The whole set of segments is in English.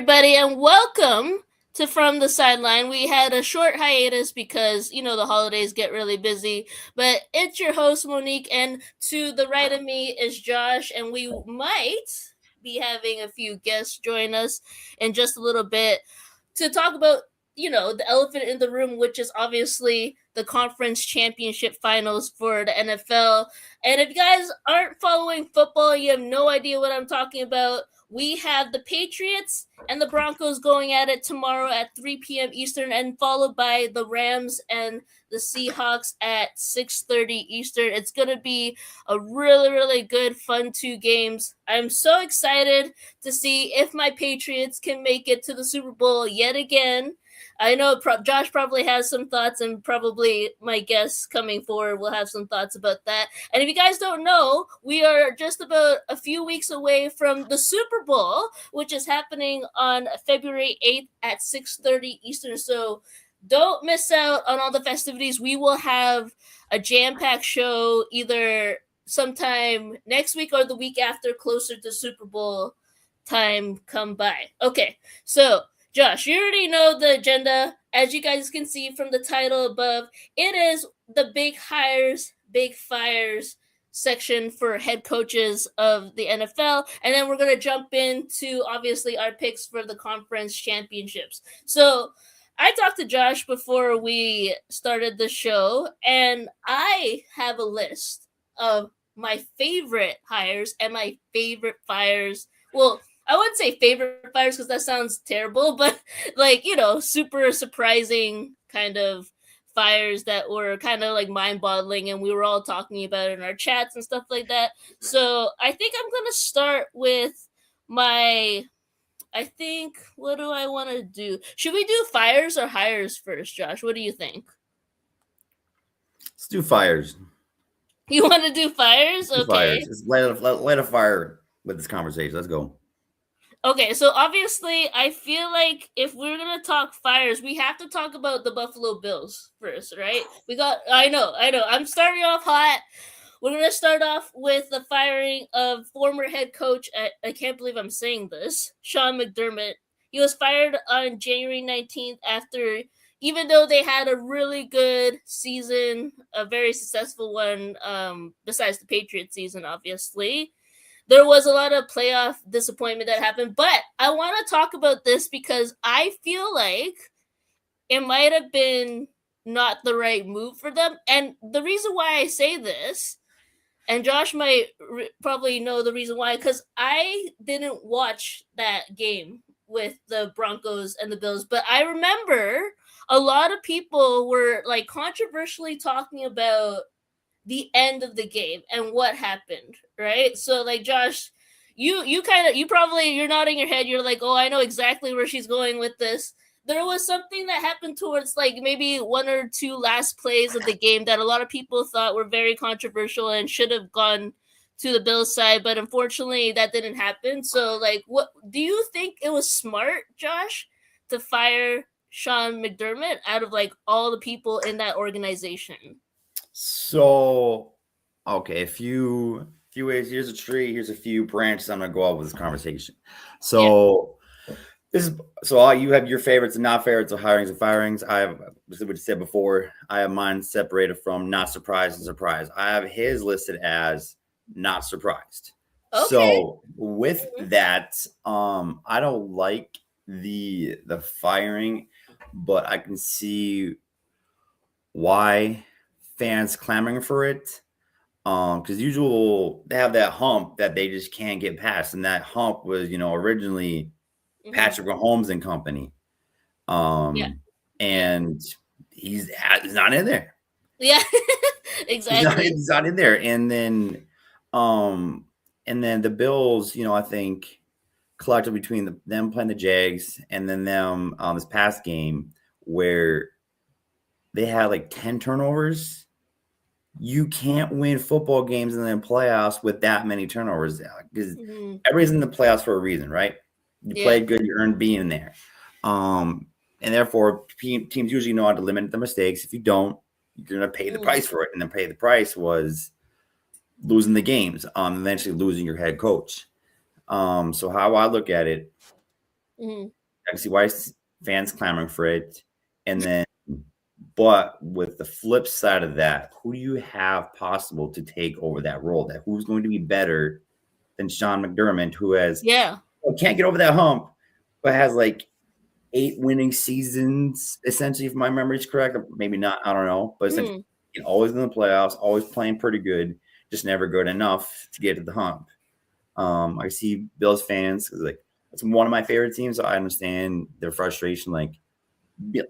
everybody, and welcome to From the Sideline. We had a short hiatus because, the holidays get really busy, but it's your host, Monique, and to the right of me is Josh, and we might be having a few guests join us in just a little bit to talk about, the elephant in the room, which is obviously the conference championship finals for the NFL. And if you guys aren't following football, you have no idea what I'm talking about. We have the Patriots and the Broncos going at it tomorrow at 3 p.m. Eastern, and followed by the Rams and the Seahawks at 6:30 Eastern. It's going to be a really, really good, fun 2 games. I'm so excited to see if my Patriots can make it to the Super Bowl yet again. I know Josh probably has some thoughts, and probably my guests coming forward will have some thoughts about that. And if you guys don't know, we are just about a few weeks away from the Super Bowl, which is happening on February 8th at 6:30 Eastern. So don't miss out on all the festivities. We will have a jam-packed show either sometime next week or the week after, closer to Super Bowl time come by. Okay, so Josh, you already know the agenda. As you guys can see from the title above, it is the big hires, big fires section for head coaches of the NFL. And then we're going to jump into, obviously, our picks for the conference championships. So I talked to Josh before we started the show, and I have a list of my favorite hires and my favorite fires. Well, I wouldn't say favorite fires because that sounds terrible, but super surprising kind of fires that were kind of like mind-boggling, and we were all talking about it in our chats and stuff like that. So I think I'm going to start with what do I want to do? Should we do fires or hires first, Josh? What do you think? Let's do fires. You want to do fires? Okay. Fires. Just light a fire with this conversation. Let's go. Okay, so obviously, I feel like if we're gonna talk fires, we have to talk about the Buffalo Bills first, right? I know. I'm starting off hot. We're gonna start off with the firing of former head coach. I can't believe I'm saying this, Sean McDermott. He was fired on January 19th after, even though they had a really good season, a very successful one, besides the Patriots season, obviously. There was a lot of playoff disappointment that happened, but I want to talk about this because I feel like it might have been not the right move for them. And the reason why I say this, and Josh might probably know the reason why, because I didn't watch that game with the Broncos and the Bills, but I remember a lot of people were like controversially talking about the end of the game and what happened, right? So like Josh, you're nodding your head, you're like, oh, I know exactly where she's going with this. There was something that happened towards like maybe one or two last plays of the game that a lot of people thought were very controversial and should have gone to the Bills side, but unfortunately that didn't happen. So like, what do you think it was smart, Josh, to fire Sean McDermott out of like all the people in that organization? So, okay, a few ways. Here's a tree. Here's a few branches. I'm gonna go out with this conversation. So, you have your favorites and not favorites of hirings and firings. I have, as we said before, I have mine separated from not surprised and surprised. I have his listed as not surprised. Okay. So with that, I don't like the firing, but I can see why fans clamoring for it, because usually they have that hump that they just can't get past, and that hump was originally Patrick Mahomes and company, and he's not in there. Yeah, exactly. He's not in there, and then the Bills, I think collectively between them playing the Jags and then them this past game where they had like 10 turnovers. You can't win football games and then playoffs with that many turnovers, because everybody's in the playoffs for a reason, right? You played good, you earned being there. And therefore, teams usually know how to limit the mistakes. If you don't, you're going to pay the price for it. And then pay the price was losing the games, eventually losing your head coach. So how I look at it, Mm-hmm. I can see why fans clamoring for it. And then, but with the flip side of that, who do you have possible to take over that role? That who's going to be better than Sean McDermott, who has Yeah. can't get over that hump, but has like 8 winning seasons, essentially, if my memory is correct. Maybe not, I don't know. But essentially, Mm. always in the playoffs, always playing pretty good, just never good enough to get to the hump. I see Bills fans, like, it's one of my favorite teams. So I understand their frustration, like,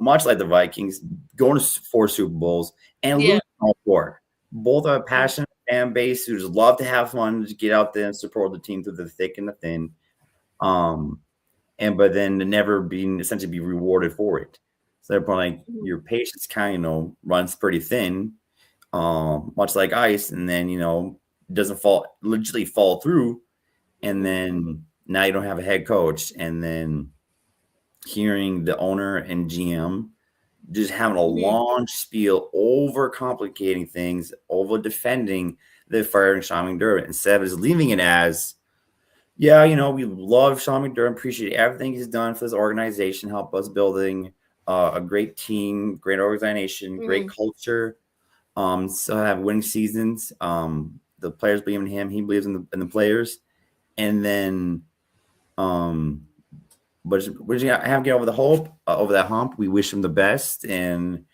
much like the Vikings, going to 4 Super Bowls and Yeah. losing all 4. Both are a passionate fan base who just love to have fun, just get out there and support the team through the thick and the thin. But then to never being essentially be rewarded for it. So therefore, like, Mm-hmm. your patience kind of runs pretty thin, much like ice, and then doesn't literally fall through, and then now you don't have a head coach, and then hearing the owner and GM just having a Mm-hmm. long spiel over complicating things, over defending the firing Sean McDermott instead of just leaving it as, yeah, we love Sean McDermott, appreciate everything he's done for this organization, help us building a great team, great organization, great Mm-hmm. culture. So have winning seasons. The players believe in him, he believes in the players, and then but we're just gonna have to get over the hope, over that hump. We wish him the best, and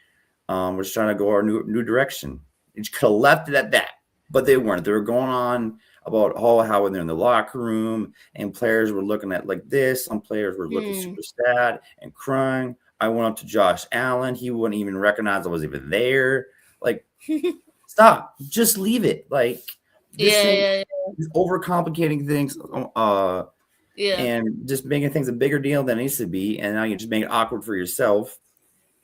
we're just trying to go our new direction. You just could have left it at that, but they weren't. They were going on about how when they're in the locker room and players were looking at like this. Some players were looking super sad and crying. I went up to Josh Allen. He wouldn't even recognize I was even there. Like, stop. Just leave it. Like, this thing Yeah. is overcomplicating things. Yeah. And just making things a bigger deal than it needs to be, and now you just make it awkward for yourself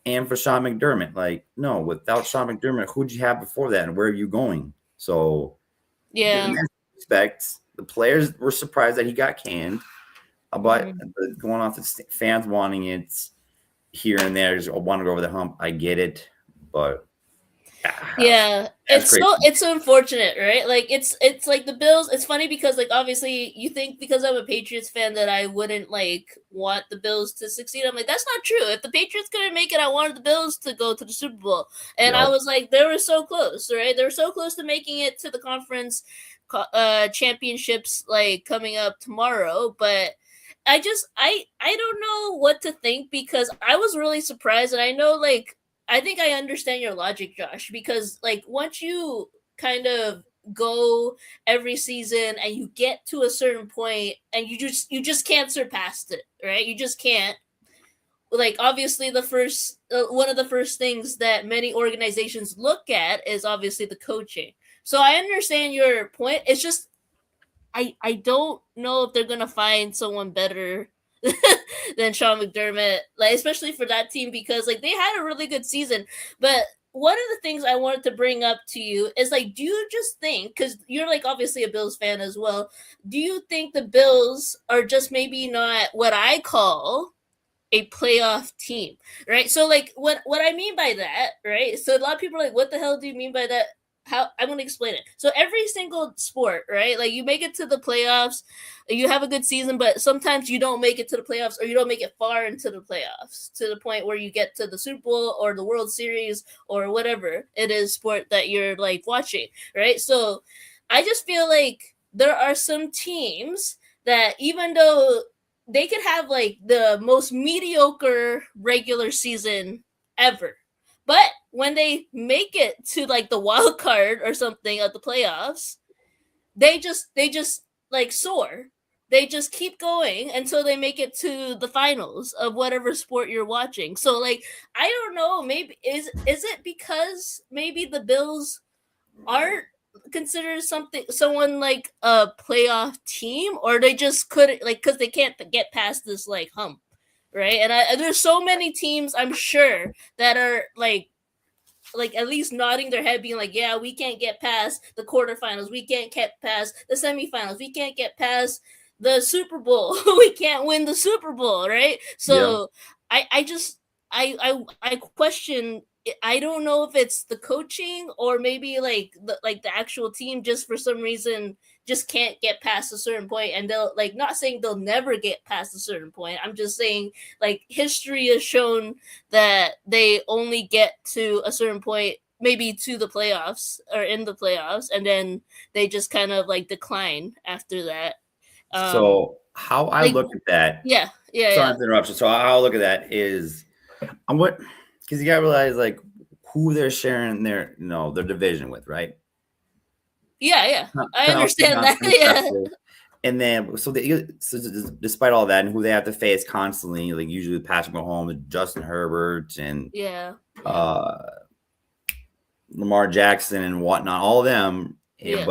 and for Sean McDermott. Like, no, without Sean McDermott, who'd you have before that, and where are you going? So, in Yeah. that respect, the players were surprised that he got canned, but Mm-hmm. going off the fans wanting it here and there, just want to go over the hump. I get it, but Yeah, that's crazy. it's so unfortunate, right? Like it's like the Bills. It's funny because like obviously you think because I'm a Patriots fan that I wouldn't like want the Bills to succeed. I'm like, that's not true. If the Patriots couldn't make it, I wanted the Bills to go to the Super Bowl, and I Yep. was like, they were so close, right? They were so close to making it to the conference championships, like coming up tomorrow, but. I don't know what to think because I was really surprised, and I know like I think I understand your logic, Josh, because like once you kind of go every season and you get to a certain point and you just can't surpass it, right? You just can't. Like obviously the first one of the first things that many organizations look at is obviously the coaching. So I understand your point. It's just I don't know if they're gonna find someone better than Sean McDermott, like especially for that team because like they had a really good season. But one of the things I wanted to bring up to you is like, do you just think because you're like obviously a Bills fan as well? Do you think the Bills are just maybe not what I call a playoff team, right? So like what I mean by that, right? So a lot of people are like, what the hell do you mean by that? How I'm gonna explain it. So every single sport, right? Like you make it to the playoffs, you have a good season, but sometimes you don't make it to the playoffs or you don't make it far into the playoffs to the point where you get to the Super Bowl or the World Series or whatever it is sport that you're like watching, right? So I just feel like there are some teams that even though they could have like the most mediocre regular season ever. But when they make it to like the wild card or something at the playoffs, they just like soar. They just keep going until they make it to the finals of whatever sport you're watching. So like I don't know, maybe is it because maybe the Bills aren't considered someone like a playoff team, or they just couldn't like because they can't get past this like hump, right? And there's so many teams I'm sure that are like at least nodding their head being like, yeah, we can't get past the quarterfinals, we can't get past the semifinals, we can't get past the Super Bowl, we can't win the Super Bowl, right? Yeah. So I just I question I don't know if it's the coaching or maybe like the actual team just for some reason just can't get past a certain point, and they'll like, not saying they'll never get past a certain point. I'm just saying like history has shown that they only get to a certain point, maybe to the playoffs or in the playoffs, and then they just kind of like decline after that. So how I Like look at that, yeah, yeah, sorry yeah, for the interruption. So how I look at that is, I'm what, because you gotta realize like who they're sharing their division with, right? yeah, yeah. I Kind of understand that. Yeah, perspective. And then, despite all that, and who they have to face constantly, like usually Patrick Mahomes, Justin Herbert, and yeah, yeah, uh, Lamar Jackson and whatnot, all of them. yeah.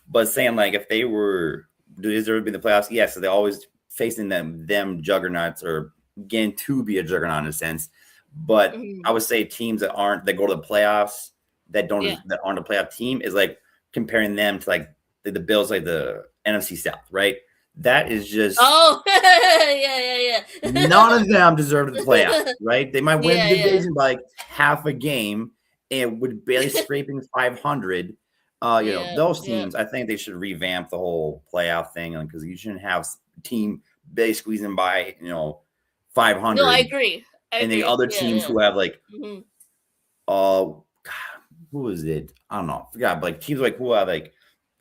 But saying like if they were deserve to be in the playoffs, yes, so they always facing them juggernauts or getting to be a juggernaut in a sense. But Mhm. I would say teams that go to the playoffs Yeah. that aren't a playoff team is like comparing them to like the Bills, like the NFC South, right? That is just Oh, yeah, none yeah, of them deserve the playoffs, yeah. right? They might win Yeah, the yeah, division by like half a game and would barely scraping 500. yeah, Those yeah. teams, I think they should revamp the whole playoff thing because you shouldn't have team barely squeezing by, No, I 500, agree. I and the agree. other Yeah, teams yeah. who have like, Hmm. God, who was it? I don't know. I forgot. But like teams like who have like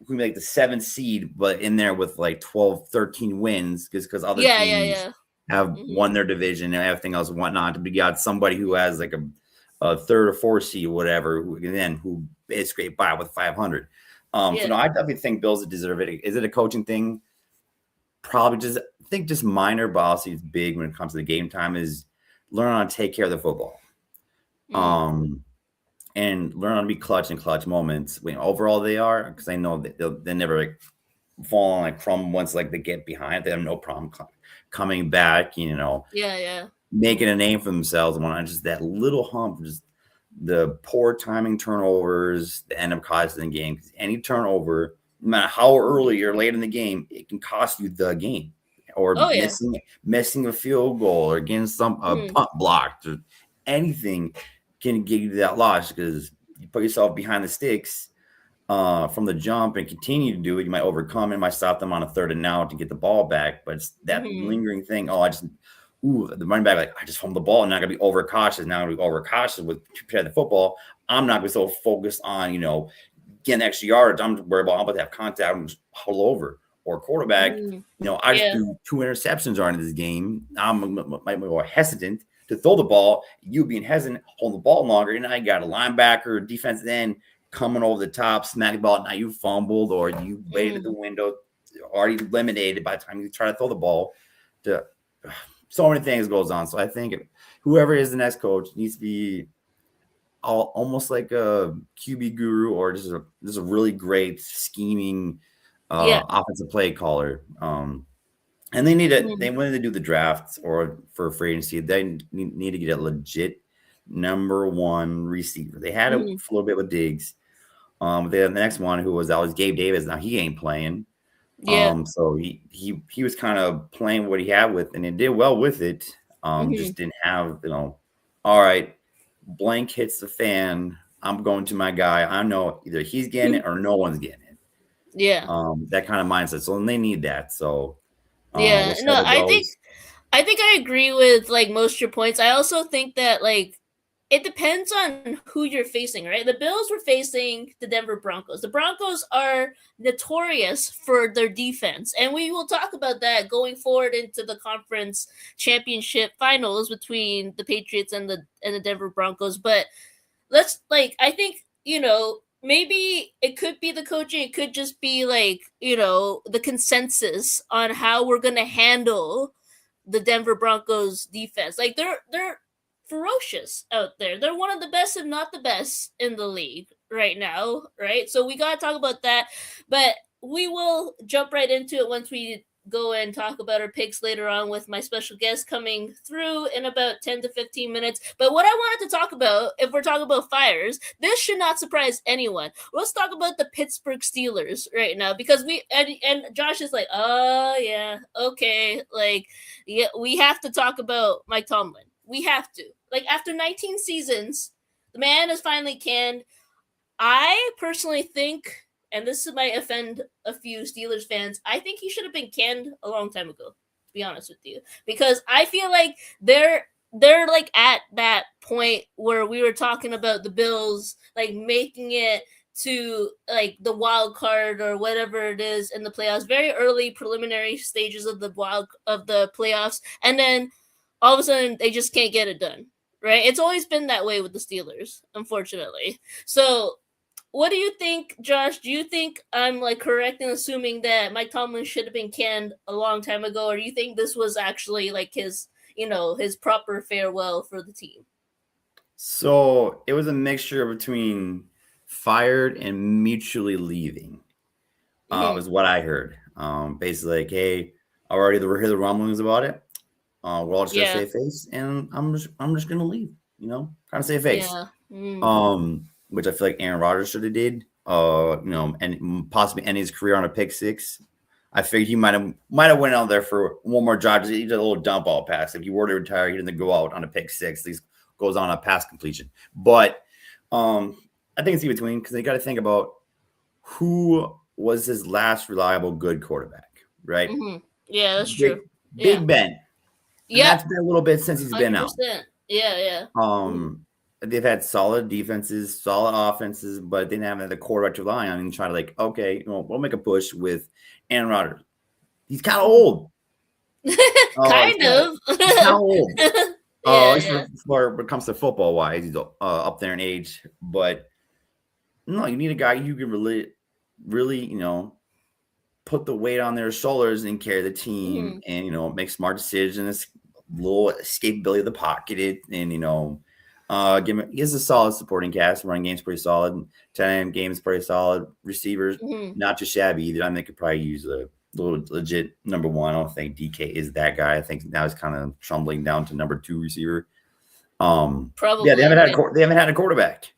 who like the 7th seed, but in there with like 12, 13 wins because other Yeah, yeah, teams yeah. have Hmm. won their division and everything else and whatnot. But you got somebody who has like a 3rd or 4th seed, whatever, who is scraped by with 500. So Yeah. no, I definitely think Bills deserve it. Is it a coaching thing? Probably just I think just minor, but also it's big when it comes to the game time is learn how to take care of the football. Mm. Um, and learn how to be clutch in clutch moments. When overall they are, because I know that they never like fall on like crumb once like they get behind. They have no problem coming back. Yeah, yeah. Making Hmm. a name for themselves. And when just that little hump, just the poor timing turnovers, the end up costing the game. 'Cause any turnover, no matter how Hmm. early or late in the game, it can cost you the game. Or Oh yeah. missing a field goal or getting some Hmm. punt blocked or anything can get you to that loss because you put yourself behind the sticks from the jump and continue to do it. You might overcome it, might stop them on a 3rd and out to get the ball back, but it's that Hmm. lingering thing. Oh, the running back, like, I just fumbled the ball and now I gotta be overcautious. Now I'm gonna be overcautious with compared to football. I'm not gonna be so focused on, getting extra yards. I'm worried about I'm about to have contact and just huddle over. Or quarterback, Hmm. I just Yeah. threw 2 interceptions on this game. I'm might be more hesitant to throw the ball. You being hesitant, holding the ball longer, and I got a linebacker, defensive end coming over the top, smack the ball. Now you fumbled or you waited at the Hmm. window, already eliminated by the time you try to throw the ball. To so many things goes on. So I think whoever is the next coach needs to be almost like a QB guru or just a really great scheming Yeah. offensive play caller. And Hmm. they wanted to do the drafts or for free agency. They need to get a legit number 1 receiver. They had it Hmm. for a little bit with Diggs. They had the next one who was always Gabe Davis. Now he ain't playing. Yeah. So he was kind of playing what he had with, and he did well with it. Hmm. Just didn't have, all right, blank hits the fan. I'm going to my guy. I know either he's getting it or no one's getting it. Yeah. That kind of mindset. So they need that. So we'll Yeah. see how No, it goes. I think I agree with like most of your points. I also think that like it depends on who you're facing, right? The Bills were facing the Denver Broncos. The Broncos are notorious for their defense, and we will talk about that going forward into the conference championship finals between the Patriots and the Denver Broncos. But let's like I think, maybe it could be the coaching, it could just be like, the consensus on how we're going to handle the Denver Broncos defense. Like they're ferocious out there. They're one of the best, if not the best, in the league right now, right? So we gotta talk about that. But we will jump right into it once we go and talk about our picks later on with my special guest coming through in about 10 to 15 minutes. But what I wanted to talk about, if we're talking about fires, this should not surprise anyone. Let's talk about the Pittsburgh Steelers right now because and Josh is like, oh yeah, okay, like yeah, we have to talk about Mike Tomlin. We have to. Like after 19 seasons, the man is finally canned. I personally think, and this might offend a few Steelers fans, I think he should have been canned a long time ago. To be honest with you, because I feel like they're like at that point where we were talking about the Bills like making it to like the wild card or whatever it is in the playoffs, very early preliminary stages of the playoffs, and then all of a sudden they just can't get it done. Right? It's always been that way with the Steelers, unfortunately. So what do you think, Josh? Do you think I'm like correct in assuming that Mike Tomlin should have been canned a long time ago, or do you think this was actually like his proper farewell for the team? So it was a mixture between fired and mutually leaving. Mm-hmm. Was what I heard. Basically, like, hey, already hear the rumblings about it. We're all just gonna Yeah. save face, and I'm just gonna leave. Kind of save face. Yeah. Which I feel like Aaron Rodgers should have did. And possibly end his career on a pick six. I figured he might have went out there for one more drive. He did a little dump ball pass. If he were to retire, he didn't go out on a pick six. At least goes on a pass completion. But I think it's in between because they got to think about who was his last reliable good quarterback, right? Mm-hmm. Yeah, that's true. Big Ben. And Yeah. that's been a little bit since he's been out. Yeah. They've had solid defenses, solid offenses, but they didn't have the quarterback to rely on and try to like, okay, we'll make a push with Aaron Rodgers. He's kind of old. Kind of. He's kind of old. Yeah. For when it comes to football wise, he's up there in age. But no, you need a guy who can really, put the weight on their shoulders and carry the team and, make smart decisions, little escapability of the pocket, and, he has a solid supporting cast. Running game's pretty solid. 10 game's pretty solid. Receivers, not too shabby either. I mean, they could probably use a little legit number one. I don't think DK is that guy. I think now he's kind of tumbling down to number two receiver. Probably. Yeah, they haven't had a quarterback.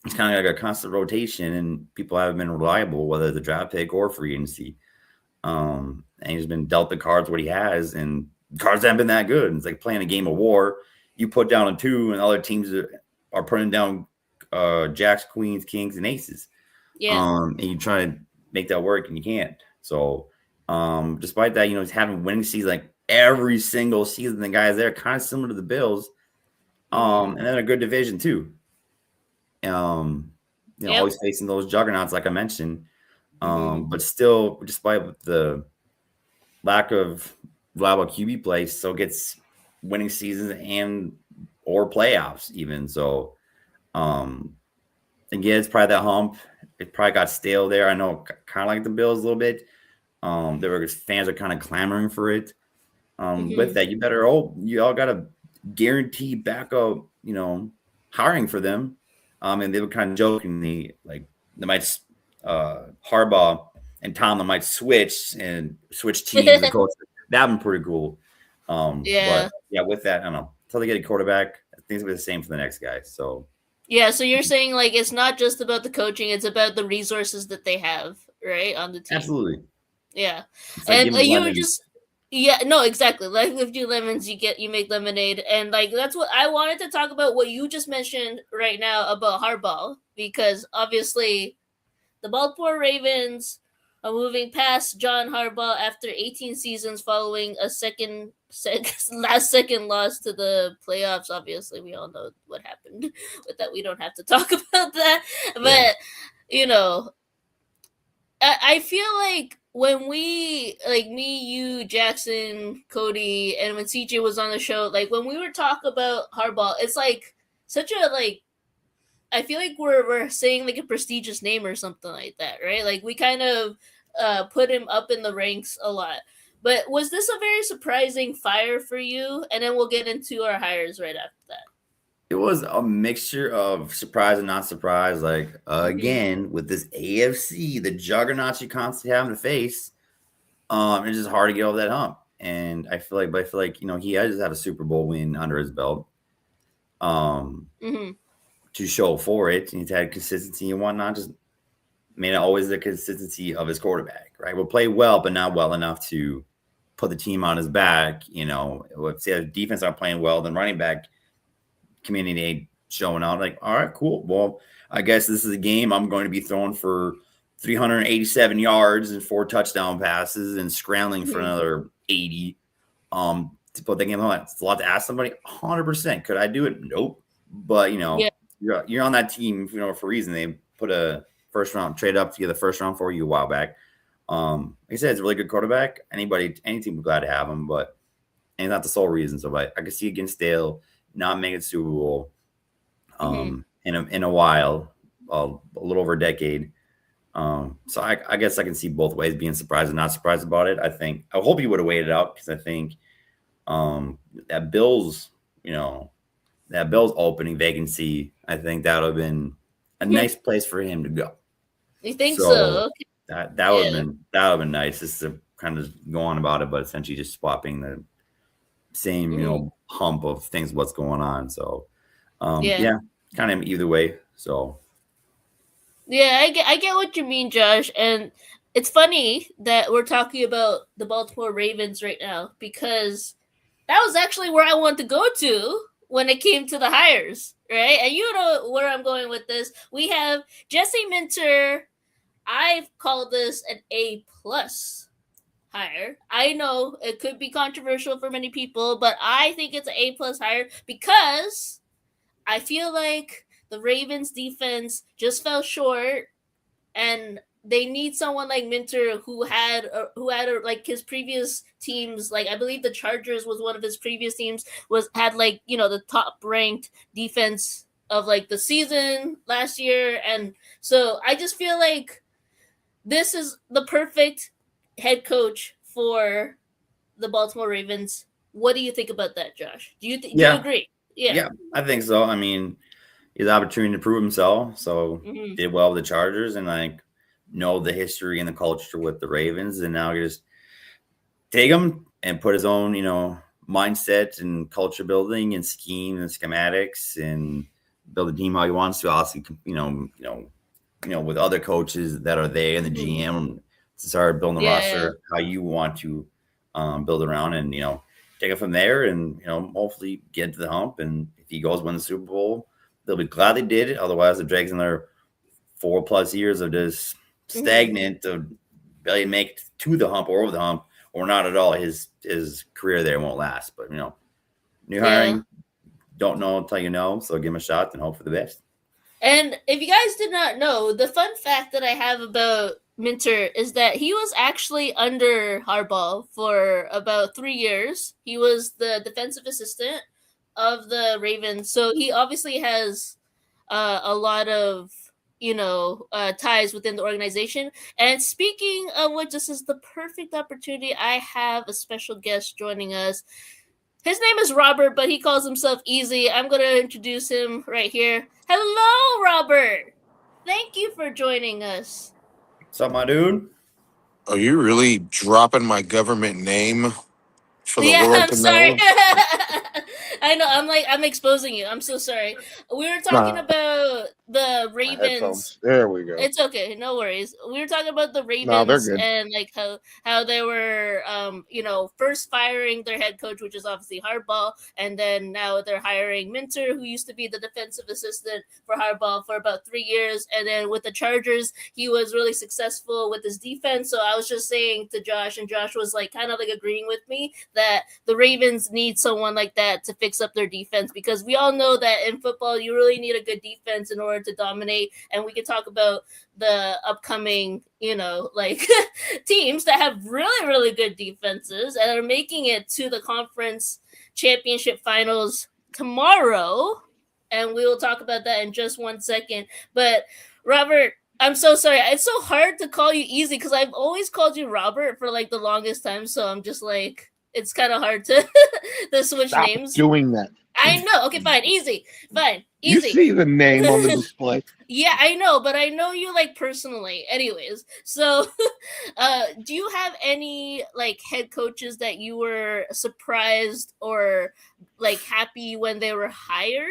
It's kind of like a constant rotation, and people haven't been reliable, whether it's a draft pick or free agency. And he's been dealt the cards what he has, and cards haven't been that good. It's like playing a game of war. You put down a 2, and other teams are putting down jacks, queens, kings, and aces. Yeah. And you try to make that work, and you can't. So, despite that, he's having winning seasons like every single season. The guys there kind of similar to the Bills, and then a good division too. Always facing those juggernauts, like I mentioned. But still, despite the lack of reliable QB play, still gets winning seasons and or playoffs even. So, again, it's probably that hump. It probably got stale there. I know, kind of like the Bills a little bit. Fans are kind of clamoring for it. With that, you all got to guarantee backup, hiring for them. And they were kind of jokingly like they might Harbaugh and Tomlin might switch teams and coach. That'd be pretty cool. But yeah, with that, I don't know. Until they get a quarterback, things will be the same for the next guy. So yeah, so you're saying like it's not just about the coaching; it's about the resources that they have, right, on the team. Absolutely. Yeah, like and you were just. Yeah, no, exactly. Like with you lemons, you make lemonade, and like that's what I wanted to talk about. What you just mentioned right now about Harbaugh, because obviously, the Baltimore Ravens are moving past John Harbaugh after 18 seasons, following a last second loss to the playoffs. Obviously, we all know what happened with that. We don't have to talk about that, but I feel like when we, like me, you, Jackson, Cody, and when CJ was on the show, like when we were talking about Harbaugh, it's like such a like. I feel like we're saying like a prestigious name or something like that, right? Like we kind of put him up in the ranks a lot. But was this a very surprising fire for you? And then we'll get into our hires right after that. It was a mixture of surprise and not surprise. Like, again, with this AFC, the juggernauts you constantly have to face, it's just hard to get over that hump. And I feel like, he does have a Super Bowl win under his belt to show for it. And he's had consistency and whatnot. Just may not always the consistency of his quarterback, right? Will play well, but not well enough to put the team on his back. Let's say the defense aren't playing well, then running back community showing out. Like, all right, cool. Well, I guess this is a game I'm going to be throwing for 387 yards and 4 touchdown passes and scrambling for Mhm. another 80. To put the game on, it's a lot to ask somebody. 100%. Could I do it? Nope. But Yeah. you're on that team, for a reason. They put a first round trade up to get the first round for you a while back. Like I said, it's a really good quarterback. Any team would be glad to have him, but and not the sole reason. So, but I can see against Dale not making Super Bowl, Mhm. in a while, a little over a decade. So I guess I can see both ways, being surprised and not surprised about it. I hope he would have waited out, because I think that Bills, that Bills opening vacancy, I think that would have been a nice place for him to go. You think So so? Okay. that would have Yeah. been nice, just to kind of go on about it, but essentially just swapping the same Mhm. hump of things, what's going on. So Yeah. yeah, kind of either way. So Yeah, I get what you mean, Josh, and it's funny that we're talking about the Baltimore Ravens right now, because that was actually where I wanted to go to when it came to the hires, right? And you know where I'm going with this. We have Jesse Minter. I've called this an A+ hire. I know it could be controversial for many people, but I think it's an A+ hire because I feel like the Ravens defense just fell short, and they need someone like Minter who had like his previous teams. Like I believe the Chargers was one of his previous teams, was had like the top ranked defense of like the season last year, and so I just feel like this is the perfect head coach for the Baltimore Ravens. What do you think about that, Josh? Do you yeah, agree? Yeah. yeah, I think so. I mean, his opportunity to prove himself. So Mm-hmm. did well with the Chargers, and like know the history and the culture with the Ravens, and now just take him and put his own, mindset and culture building and scheme and schematics, and build a team how he wants to. Also, with other coaches that are there and the Mm-hmm. GM, to start building the Yeah. roster how you want to build around, and take it from there, and hopefully get to the hump. And if he goes win the Super Bowl, they'll be glad they did it. Otherwise, it drags another 4+ years of just Mm-hmm. stagnant, of barely make it to the hump or over the hump, or not at all. His career there won't last. But new Yeah. hiring, don't know until you know. So give him a shot and hope for the best. And if you guys did not know, the fun fact that I have about Minter is that he was actually under Harbaugh for about 3 years. He was the defensive assistant of the Ravens, so he obviously has a lot of ties within the organization. And speaking of which, this is the perfect opportunity. I have a special guest joining us. His name is Robert, but he calls himself Easy. I'm going to introduce him right here. Hello, Robert. Thank you for joining us. What's up, my dude? Are you really dropping my government name for the Yeah, world I'm to sorry. know? I know. I'm exposing you. I'm so sorry. We were talking Nah, about the my Ravens. headphones. There we go. It's okay, no worries. We were talking about the No, they're Ravens good. and like how they were first firing their head coach, which is obviously Harbaugh, and then now they're hiring Minter, who used to be the defensive assistant for Harbaugh for about 3 years, and then with the Chargers, he was really successful with his defense. So I was just saying to Josh, and Josh was like kind of like agreeing with me that the Ravens need someone like that to fix up their defense, because we all know that in football you really need a good defense in order to dominate. And we can talk about the upcoming, like teams that have really, really good defenses and are making it to the conference championship finals tomorrow. And we will talk about that in just 1 second. But Robert, I'm so sorry. It's so hard to call you Easy because I've always called you Robert for like the longest time. So I'm just like, it's kind of hard to to switch Stop names. doing that. I know. Okay, fine. Easy. Fine. You Easy. see the name on the display. Yeah, I know, but I know you like personally. Anyways, so do you have any like head coaches that you were surprised or like happy when they were hired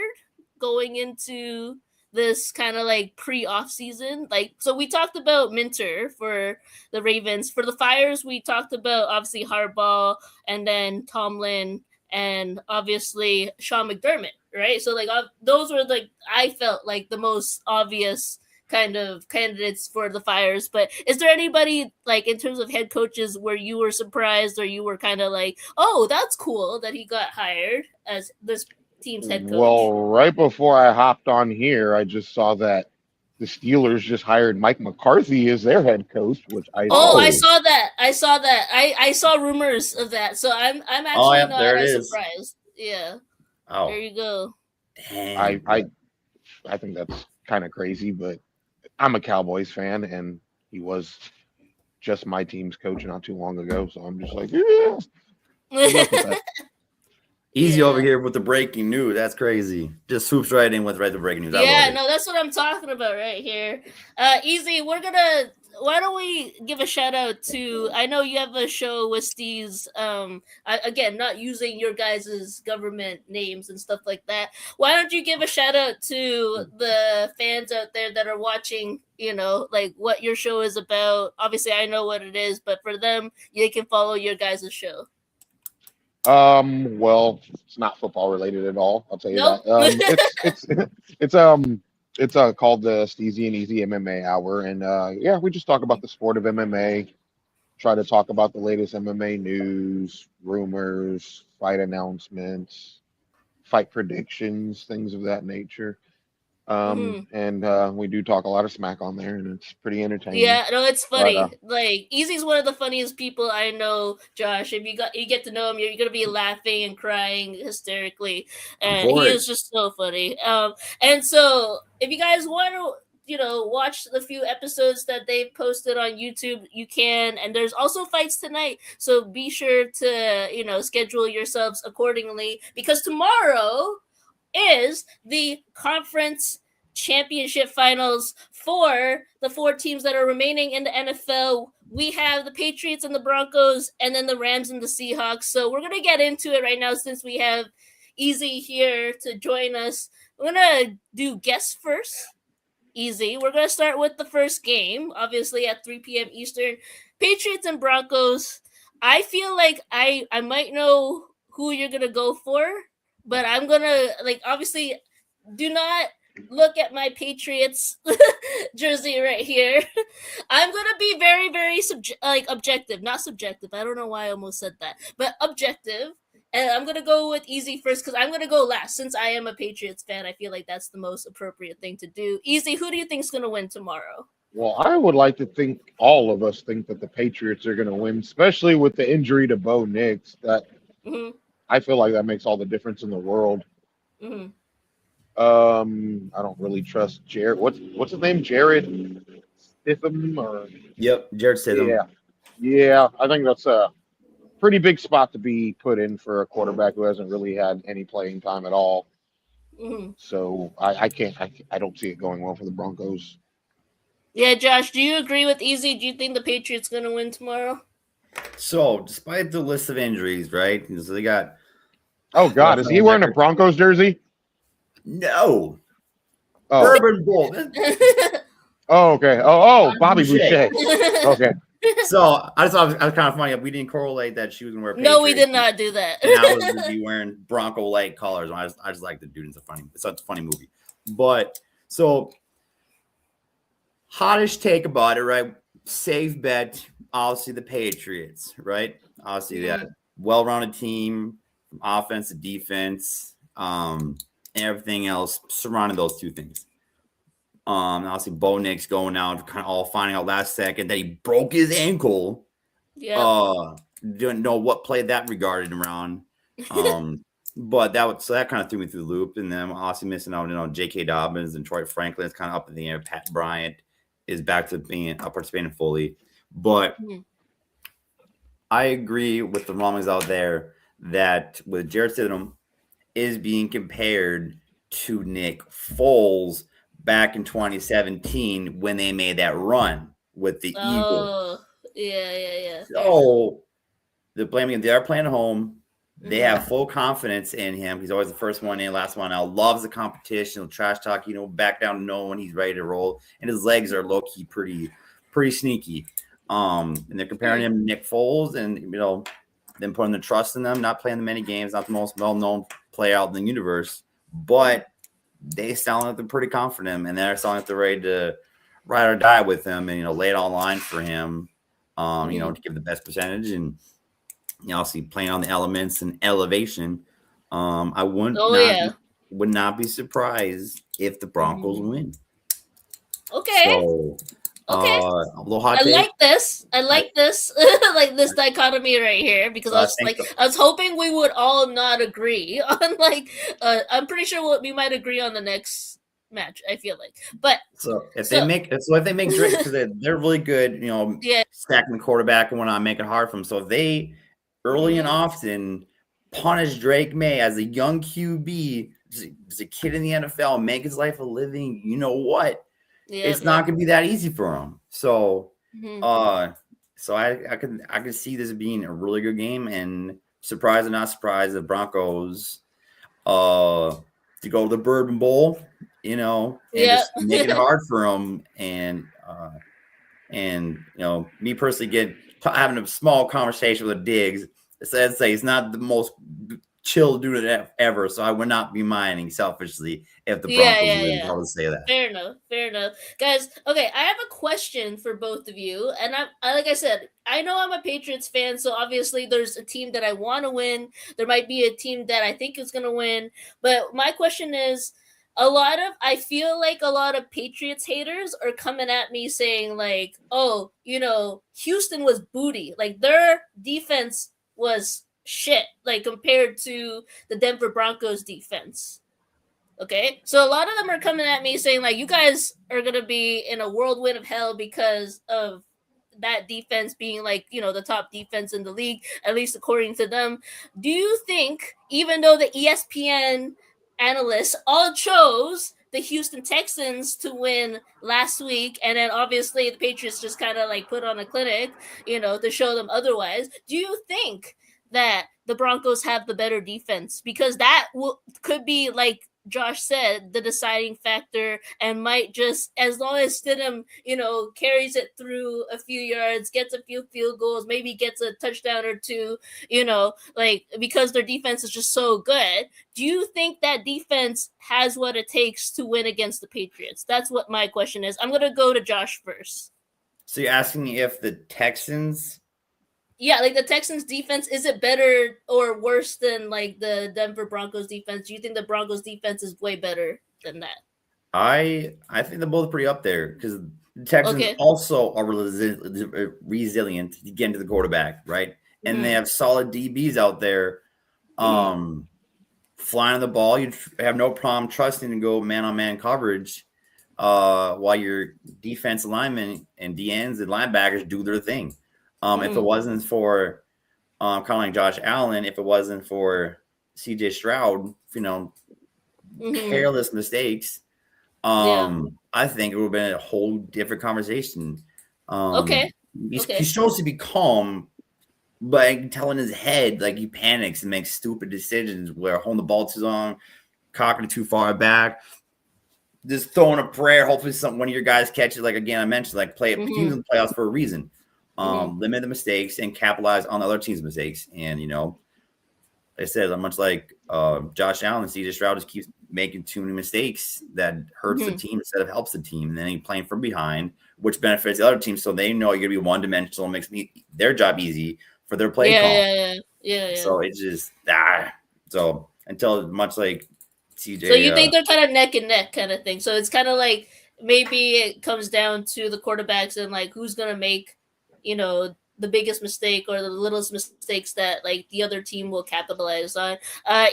going into this kind of like pre-off season? Like, so we talked about Minter for the Ravens. For the Fires, we talked about obviously Harbaugh and then Tomlin and obviously Sean McDermott. right? So like those were like I felt like the most obvious kind of candidates for the Fires. But is there anybody like in terms of head coaches where you were surprised or you were kind of like, oh, that's cool that he got hired as this team's head coach? Well, right before I hopped on here, I just saw that the Steelers just hired Mike McCarthy as their head coach, which I Oh, thought I Oh, was saw that. I saw rumors of that. So I'm oh, actually yeah, not there it as is. surprised. Yeah. There Oh, you go. dang. I I I think that's kind of crazy, but I'm a Cowboys fan, and he was just my team's coach not too long ago, so I'm just like, yeah, good luck with that. Easy over Yeah. here with the breaking news. That's crazy. Just swoops right in with the breaking news. I love Yeah, it. no, that's what I'm talking about right here. Easy, why don't we give a shout out to I know you have a show with Steve's again, not using your guys' government names and stuff like that. Why don't you give a shout out to the fans out there that are watching, like what your show is about? Obviously I know what it is, but for them, they can follow your guys' show. Well, it's not football related at all. I'll tell you Nope. that. It's it's called the Steezy and Easy MMA Hour, and yeah, we just talk about the sport of MMA. Try to talk about the latest MMA news, rumors, fight announcements, fight predictions, things of that nature. Mhm. And we do talk a lot of smack on there, and it's pretty entertaining. Yeah, no, it's But funny. Like Easy's one of the funniest people I know, Josh. If you get to know him, you're gonna be laughing and crying hysterically, Of and he is course. just so funny. And so if you guys want to, watch the few episodes that they've posted on YouTube, you can. And there's also fights tonight, so be sure to schedule yourselves accordingly because tomorrow is the conference championship finals for the four teams that are remaining in the NFL. We have the Patriots and the Broncos, and then the Rams and the Seahawks. So we're going to get into it right now since we have Easy here to join us. We're going to do guess first. Easy. We're going to start with the first game, obviously at 3 p.m. Eastern. Patriots and Broncos. I feel like I might know who you're going to go for, but I'm going to, like, obviously, do not look at my Patriots jersey right here. I'm going to be very, very objective, not subjective. I don't know why I almost said that, but objective. And I'm gonna go with Easy first because I'm gonna go last. Since I am a Patriots fan, I feel like that's the most appropriate thing to do. Easy, who do you think's gonna win tomorrow? well, I would like to think all of us think that the Patriots are going to win, especially with the injury to Bo Nix. That Mm-hmm. I feel like that makes all the difference in the world. Mm-hmm. I don't really trust Jared. What's his name? Jared Stitham or Yep. Jared yeah, Stidham. yeah. I think that's a pretty big spot to be put in for a quarterback who hasn't really had any playing time at all. Mm-hmm. So I don't see it going well for the Broncos. Yeah, Josh, do you agree with Easy? Do you think the Patriots gonna win tomorrow? So, despite the list of injuries, right? So they got Oh God, is he wearing a Broncos jersey? no Oh, Bourbon Bowl. oh, okay. Bobby Boucher. Okay. So I was kind of funny. We didn't correlate that she was gonna wear No, we did Patriots, not do that. and I was gonna be wearing Bronco like colors. I just like the dude. It's such a funny movie. But so hottest take about it, right? Safe bet, obviously the Patriots, right? Obviously they had well-rounded team, from offense to defense, and everything else surrounding those two things. Obviously Bo Nix going out, kind of all finding out last second that he broke his ankle. Yeah. Didn't know what play that regarded around. But that kind of threw me through the loop. And then obviously missing out, J.K. Dobbins and Troy Franklin is kind of up in the air. Pat Bryant is back to being participating fully. But I agree with the rumblings out there that with Jared Stidham is being compared to Nick Foles back in 2017 when they made that run with the Eagles. Oh, yeah. So they're blaming. They are playing at home. They have full confidence in him. He's always the first one in, last one out. Loves the competition. He'll trash talk, back down to know when he's ready to roll. And his legs are low key pretty sneaky. And they're comparing him to Nick Foles, and them putting the trust in them, not playing the many games, not the most well known player out in the universe. but they sound like they're pretty confident, and they're sounding like they're ready to ride or die with him, and lay it on line for him. To give the best percentage, and obviously playing on the elements and elevation. I would not be surprised if the Broncos win. Okay. So, okay. A little hot I take. like this. I like this. like this dichotomy right here, because I was hoping we would all not agree on I'm pretty sure we might agree on the next match. I feel like, but if they make Drake, because they're really good, stacking the quarterback and whatnot, make it hard for them. So if they early and often punish Drake May as a young QB, as a kid in the NFL, make his life a living, you know what? It's not going to be that easy for him. So, so I can see this being a really good game, and surprise or not surprise, the Broncos to go to the Bourbon Bowl, and just make it hard for them, and me personally having a small conversation with Diggs. I'd say he's not the most chill dude ever, so I would not be minding selfishly if the Broncos win. I would say that. Fair enough, guys. Okay, I have a question for both of you, and like I said, I know I'm a Patriots fan, so obviously there's a team that I want to win. There might be a team that I think is going to win, but my question is, I feel like a lot of Patriots haters are coming at me saying like, oh, Houston was booty, like their defense was shit, like compared to the Denver Broncos defense. Okay, so a lot of them are coming at me saying like, you guys are gonna be in a whirlwind of hell because of that defense being like, the top defense in the league, at least according to them. Do you think, even though the ESPN analysts all chose the Houston Texans to win last week, and then obviously the Patriots just kind of like put on a clinic, to show them otherwise, do you think that the Broncos have the better defense? Because that could be, like Josh said, the deciding factor, and might just, as long as Stidham, carries it through a few yards, gets a few field goals, maybe gets a touchdown or two, because their defense is just so good. Do you think that defense has what it takes to win against the Patriots? That's what my question is. I'm going to go to Josh first. So you're asking if the Texans... Yeah, like the Texans defense, is it better or worse than like the Denver Broncos defense? Do you think the Broncos defense is way better than that? I think they're both pretty up there, because the Texans also are resilient to get into the quarterback, right? And they have solid DBs out there flying the ball. You have no problem trusting to go man-on-man coverage while your defense linemen and DNs and linebackers do their thing. If it wasn't for kind of like Josh Allen, if it wasn't for CJ Stroud, careless mistakes, I think it would have been a whole different conversation. He's supposed to be calm, but telling his head, like, he panics and makes stupid decisions where holding the ball too long, cocking it too far back, just throwing a prayer. Hopefully one of your guys catches. Like, again, I mentioned, like, teams in the playoffs for a reason. Limit the mistakes and capitalize on the other team's mistakes. And, like I said, much like Josh Allen, CJ Stroud just keeps making too many mistakes that hurts the team instead of helps the team. And then he's playing from behind, which benefits the other team. So they know you're going to be one-dimensional and makes their job easy for their play call. Yeah. So it's just so until much like CJ. So you think they're kind of neck and neck kind of thing. So it's kind of like maybe it comes down to the quarterbacks and like who's going to make the biggest mistake or the littlest mistakes that like the other team will capitalize on.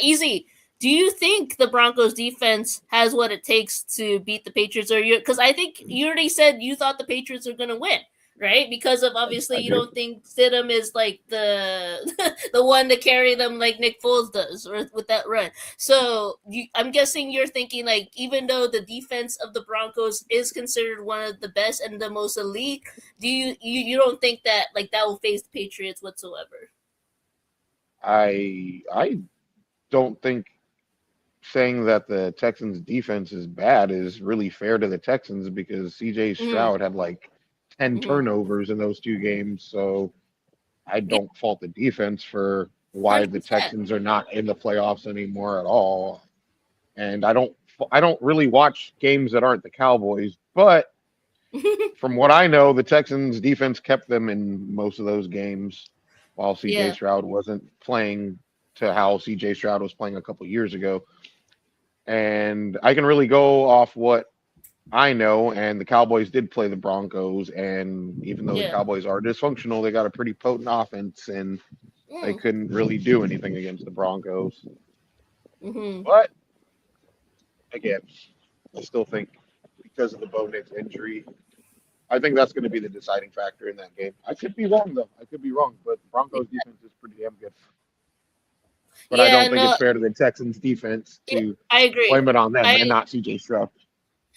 Easy. Do you think the Broncos defense has what it takes to beat the Patriots? Or because I think you already said you thought the Patriots are going to win, right? Because of obviously you don't think Stidham is like the the one to carry them like Nick Foles does or with that run. So I'm guessing you're thinking like, even though the defense of the Broncos is considered one of the best and the most elite, do you don't think that like that will face the Patriots whatsoever? I don't think saying that the Texans defense is bad is really fair to the Texans, because CJ Stroud had like 10 turnovers in those two games. So I don't fault the defense for why 100%. The Texans are not in the playoffs anymore at all. and I don't really watch games that aren't the Cowboys, but from what I know, the Texans defense kept them in most of those games while CJ Yeah. Stroud wasn't playing to how CJ Stroud was playing a couple years ago. And I can really go off what I know, and the Cowboys did play the Broncos, and even though the Yeah. Cowboys are dysfunctional, they got a pretty potent offense, and they Mm. couldn't really do anything against the Broncos. Hmm. But again, I still think because of the Bo Nix injury, I think that's going to be the deciding factor in that game. I could be wrong though. I could be wrong, but the Broncos defense is pretty damn good. But I Yeah, don't think no, it's fair to the Texans defense yeah, to I agree. blame it on them I and not CJ Stroud.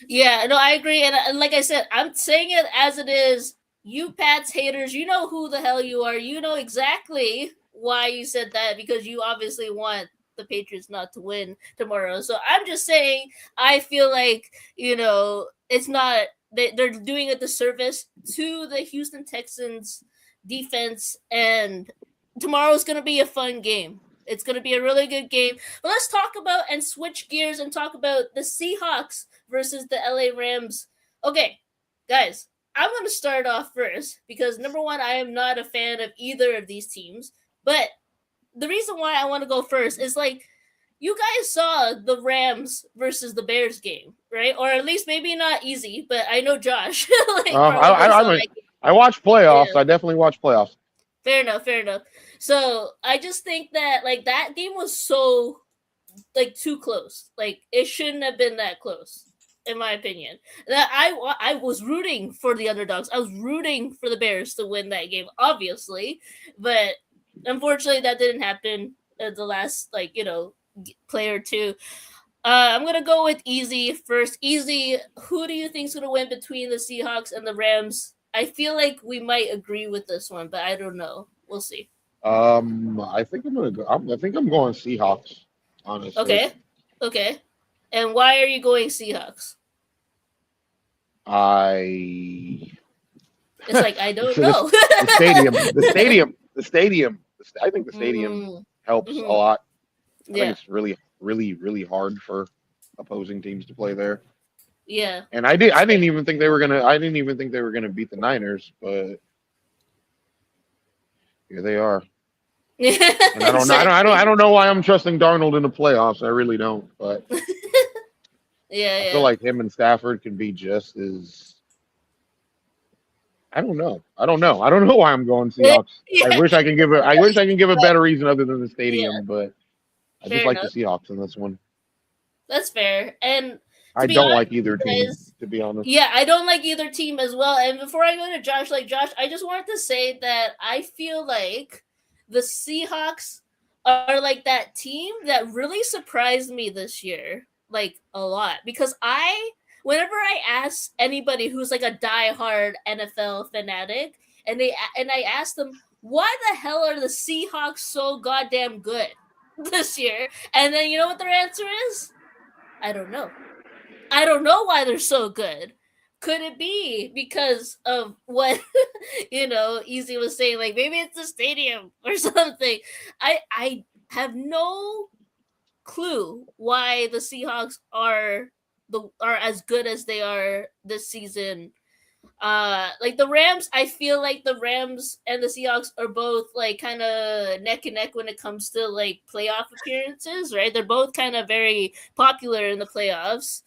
Yeah, no, I agree. And like I said, I'm saying it as it is. You Pats haters, you know who the hell you are. You know exactly why you said that because you obviously want the Patriots not to win tomorrow. So I'm just saying, I feel like, it's not, they're doing a disservice to the Houston Texans defense. And tomorrow's going to be a fun game. It's going to be a really good game. But let's talk about and switch gears and talk about the Seahawks versus the LA Rams. Okay, guys, I'm going to start off first because number one, I am not a fan of either of these teams. But the reason why I want to go first is like, you guys saw the Rams versus the Bears game, right? Or at least maybe not easy, but I know Josh like probably saw that game. I watch playoffs. Yeah. I definitely watch playoffs. Fair enough. So I just think that like that game was so like too close. Like it shouldn't have been that close, in my opinion. That I was rooting for the underdogs. I was rooting for the Bears to win that game, obviously, but unfortunately that didn't happen at the last play or two. I'm gonna go with Easy first. Easy, who do you think's gonna win between the Seahawks and the Rams? I feel like we might agree with this one, but I don't know. We'll see. I think I'm gonna go. I think I'm going Seahawks. Honestly. Okay. And why are you going Seahawks? It's like I don't know. The stadium. I think the stadium helps a lot. I think it's really hard for opposing teams to play there. Yeah. And I didn't even think they were gonna beat the Niners, but here they are. And I don't know why I'm trusting Darnold in the playoffs. I really don't, but I feel like him and Stafford can be just as. I don't know why I'm going Seahawks. Yeah. I wish I can give a better reason other than the stadium, but I just like the Seahawks in this one. That's fair. And I don't like either team, to be honest. Yeah, I don't like either team as well. And before I go to Josh, I just wanted to say that I feel like the Seahawks are like that team that really surprised me this year, like a lot. Because whenever I ask anybody who's like a diehard NFL fanatic, and I ask them, why the hell are the Seahawks so goddamn good this year? And then you know what their answer is? I don't know. I don't know why they're so good. Could it be because of what Easy was saying? Like maybe it's the stadium or something. I have no clue why the Seahawks are as good as they are this season. Like the Rams, I feel like the Rams and the Seahawks are both like kind of neck and neck when it comes to like playoff appearances, right? They're both kind of very popular in the playoffs.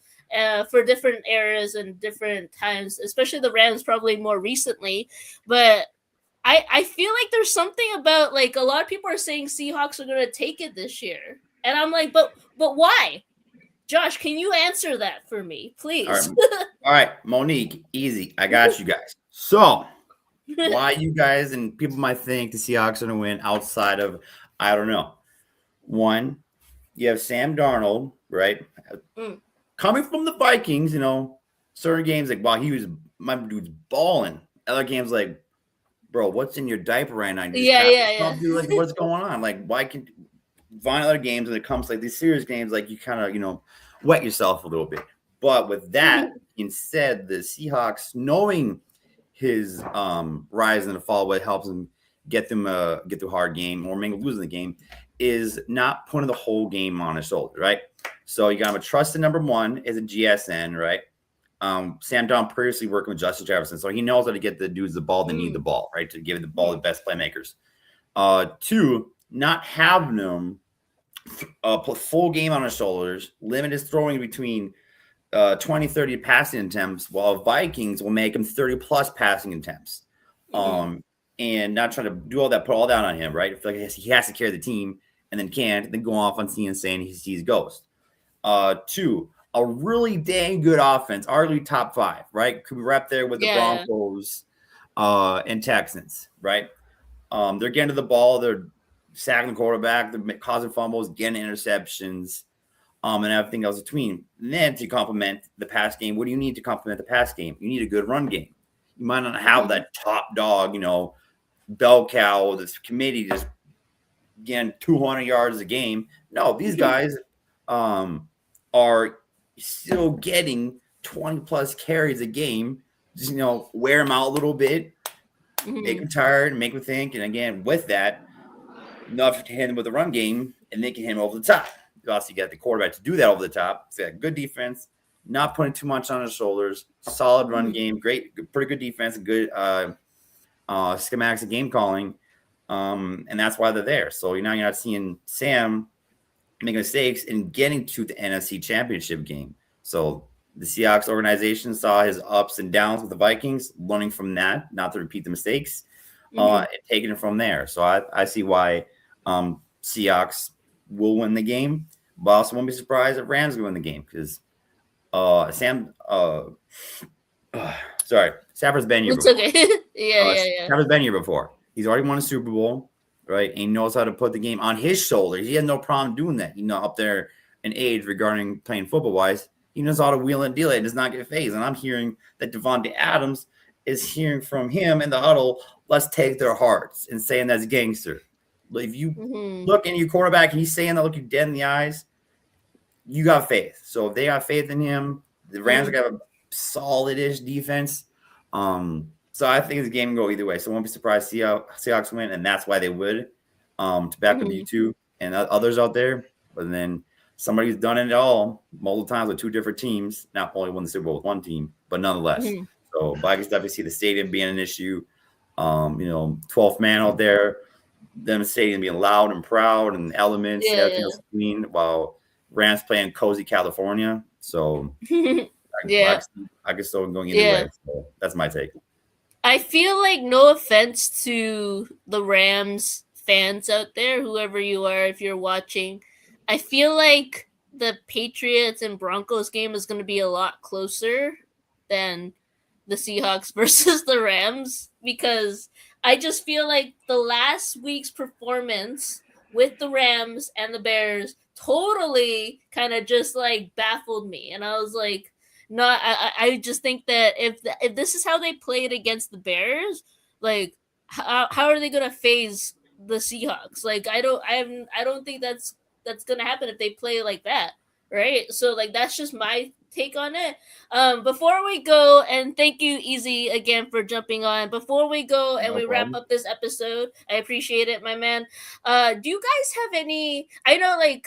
For different eras and different times, especially the Rams probably more recently. But I feel like there's something about like a lot of people are saying Seahawks are going to take it this year. And I'm like, but why? Josh, can you answer that for me, please? All right, Monique, easy. I got you guys. So why you guys and people might think the Seahawks are going to win outside of, I don't know. One, you have Sam Darnold, right? Coming from the Vikings, certain games like, wow, my dude's balling. Other games like, bro, what's in your diaper right now? Yeah. Dude, like, what's going on? Like, why can find other games when it comes to like these serious games, like you kind of, wet yourself a little bit. But with that being said, the Seahawks, knowing his rise and fall, what helps him get through a hard game or maybe losing the game, is not putting the whole game on his shoulders, right? So you got him a trusted number one is a GSN, right? Sam Don previously working with Justin Jefferson, so he knows how to get the dudes the ball that need the ball, right? To give the ball the best playmakers. Two, not having them put full game on his shoulders, limit his throwing between 20, 30 passing attempts, while Vikings will make him 30 plus passing attempts. And not trying to do all that, put all that on him, right? I feel like he has to carry the team and then can't, then go off on scene saying he sees ghosts. Two, a really dang good offense, arguably top five, right? Could be right there with the Broncos and Texans, right? They're getting to the ball, they're sacking the quarterback, they're causing fumbles, getting interceptions, and everything else between. And then to complement the pass game, what do you need to complement the pass game? You need a good run game. You might not have that top dog, bell cow, this committee just getting 200 yards a game. No, these guys are still getting 20 plus carries a game. Just, wear them out a little bit, make them tired, make them think. And again, with that, enough to hit them with the run game, and they can hit him over the top. You also got the quarterback to do that over the top. It's got good defense, not putting too much on his shoulders, solid run game, pretty good defense, and good schematics of game calling. And that's why they're there. So now you're not seeing Sam make mistakes and getting to the NFC Championship game. So the Seahawks organization saw his ups and downs with the Vikings, learning from that, not to repeat the mistakes, and taking it from there. So I see why Seahawks will win the game, but I also won't be surprised if Rams will win the game because Stafford's been here before. It's okay. Yeah. Stafford's been here before. He's already won a Super Bowl, right? And he knows how to put the game on his shoulders. He has no problem doing that. Up there in age regarding playing football-wise, he knows how to wheel and deal it and does not get phased. And I'm hearing that Devontae Adams is hearing from him in the huddle, let's take their hearts, and saying that's gangster. If you look in your quarterback and he's saying that, look you dead in the eyes, you got faith. So if they got faith in him, the Rams are got a solid-ish defense. So I think the game can go either way. So I won't be surprised Seahawks win, and that's why they would to back up you two and others out there. But then somebody's done it all multiple times with two different teams, not only won the Super Bowl with one team, but nonetheless. So but I can definitely see the stadium being an issue. 12th man out there, them stadium being loud and proud and elements, everything else between, while Rams playing cozy California. So I can still going either way. So that's my take. I feel like, no offense to the Rams fans out there, whoever you are, if you're watching, I feel like the Patriots and Broncos game is going to be a lot closer than the Seahawks versus the Rams, because I just feel like the last week's performance with the Rams and the Bears totally kind of just like baffled me. And I was like, no, I just think that if this is how they played against the Bears, like how are they gonna phase the Seahawks? Like I don't think that's gonna happen if they play like that, right? So like that's just my take on it. Before we go, and thank you, Easy, again for jumping on. Before we go and we wrap up this episode, I appreciate it, my man. Do you guys have any? I know, like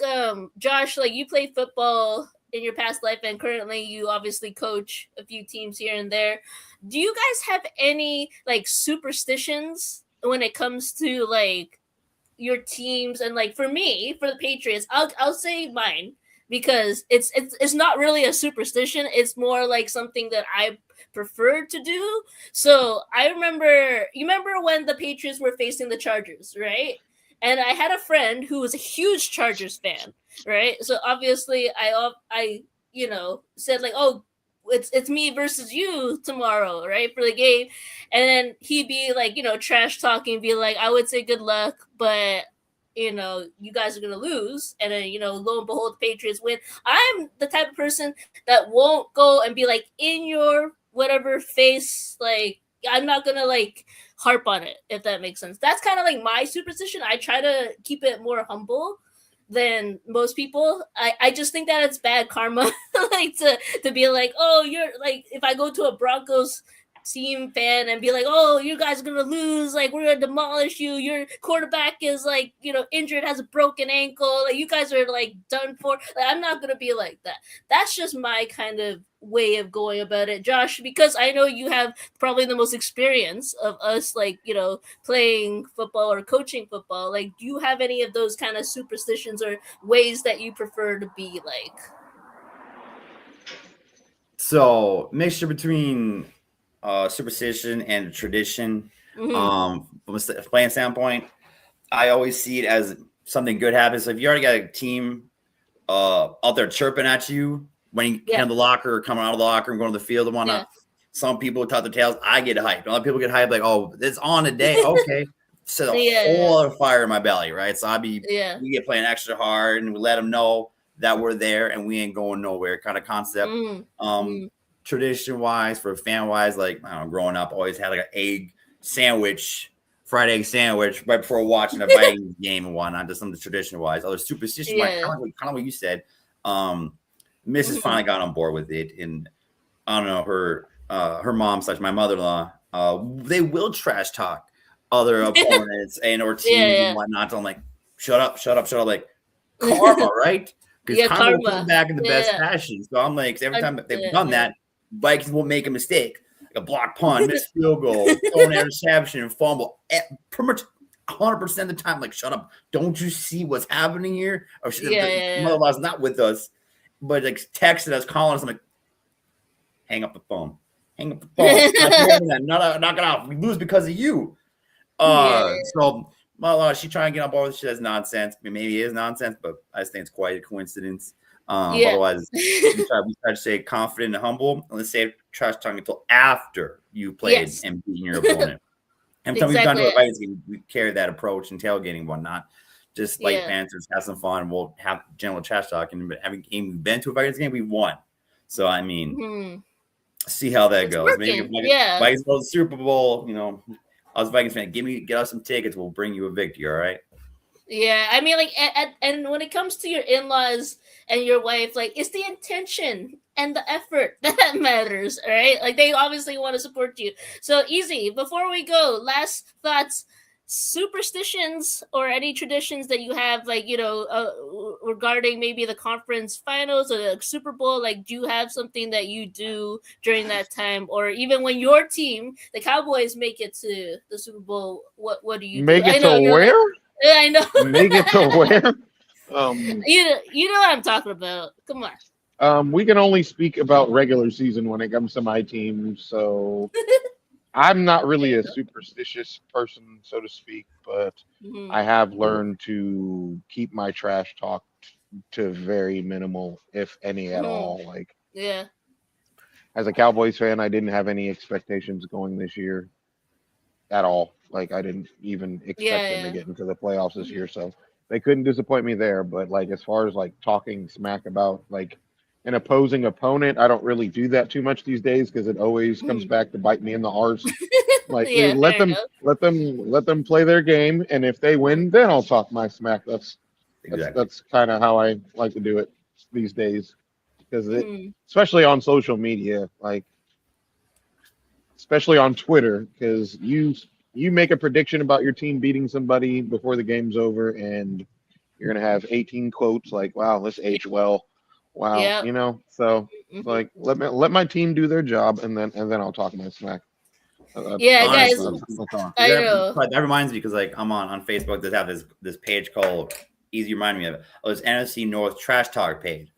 Josh, like you play football in your past life, and currently you obviously coach a few teams here and there. Do you guys have any like superstitions when it comes to like your teams? And like for me, for the Patriots, I'll say mine, because it's not really a superstition. It's more like something that I prefer to do. So you remember when the Patriots were facing the Chargers, right? And I had a friend who was a huge Chargers fan, right? So obviously I said like, oh, it's me versus you tomorrow, right, for the game. And then he'd be like, trash talking, be like, I would say good luck, but you guys are gonna lose. And then lo and behold, the Patriots win. I'm the type of person that won't go and be like in your whatever face, like I'm not gonna like harp on it, if that makes sense. That's kind of like my superstition. I try to keep it more humble than most people. I just think that it's bad karma like to be like, oh, you're like, if I go to a Broncos team fan and be like, oh, you guys are gonna lose, like we're gonna demolish you. Your quarterback is like, injured, has a broken ankle, like you guys are like done for. Like, I'm not gonna be like that. That's just my kind of way of going about it, Josh, because I know you have probably the most experience of us, like, playing football or coaching football. Like, do you have any of those kind of superstitions or ways that you prefer to be like? So mixture between superstition and tradition. From a playing standpoint, I always see it as something good happens. So if you already got a team out there chirping at you when you get in the locker or coming out of the locker and going to the field and whatnot, some people tuck their tails. I get hyped. Other people get hyped like, oh, it's on today. Okay. Set a whole other fire in my belly, right? So we get playing extra hard and we let them know that we're there and we ain't going nowhere kind of concept. Tradition wise, for fan wise, like, I don't know, growing up, always had like an fried egg sandwich right before watching a Vikings game and whatnot. Just something tradition wise. Other superstition, kind of what you said. Mrs. finally got on board with it, and I don't know, her mom / my mother-in-law, they will trash talk other opponents and or teams and whatnot. So I'm like, shut up, like karma, right? Because karma will come back in the best fashion. So I'm like, every time they've done that, Vikings will make a mistake, like a block punt, missed field goal, throw an interception, and fumble. Pretty much 100% of the time, like, shut up! Don't you see what's happening here? Or mother-in-law's not with us, but like texting us, calling us. I'm like, hang up the phone. Knock it off. We lose because of you. So mother-in-law, she trying to get on board with shit. That's nonsense. I mean, maybe it is nonsense, but I just think it's quite a coincidence. Otherwise, we try to stay confident and humble, and let's say trash talking until after you played and beating your opponent. Every time we've gone to a Vikings game, we carry that approach and tailgating and whatnot. Just like answers, have some fun. We'll have general trash talking. But every game we've been to a Vikings game, we won. So I mean, see how that goes. Maybe if Vikings go to the Super Bowl, I was a Vikings fan. Get us some tickets. We'll bring you a victory. All right. Yeah, I mean, like, and when it comes to your in-laws and your wife, like, it's the intention and the effort that matters, all right? Like, they obviously want to support you. So, easy. Before we go, last thoughts, superstitions or any traditions that you have, like, regarding maybe the conference finals or the Super Bowl. Like, do you have something that you do during that time, or even when your team, the Cowboys, make it to the Super Bowl? What do you make do? it to where? Yeah, I know. Make it to where? You know what I'm talking about. Come on. We can only speak about regular season when it comes to my team, so I'm not really a superstitious person, so to speak, but I have learned to keep my trash talk to very minimal, if any at all. Like, as a Cowboys fan, I didn't have any expectations going this year at all. Like, I didn't even expect them to get into the playoffs this year, so they couldn't disappoint me there. But like, as far as like talking smack about like an opposing opponent, I don't really do that too much these days because it always comes back to bite me in the arse. Like, let them play their game, and if they win, then I'll talk my smack. That's kind of how I like to do it these days, because especially on social media, like especially on Twitter, because you make a prediction about your team beating somebody before the game's over, and you're gonna have 18 quotes like, "Wow, this aged well." Wow, So like, let my team do their job, and then I'll talk my smack. Guys, I know. That reminds me, because like I'm on Facebook. They have this page called Easy. Remind me of it. Oh, this NFC North Trash Talk page.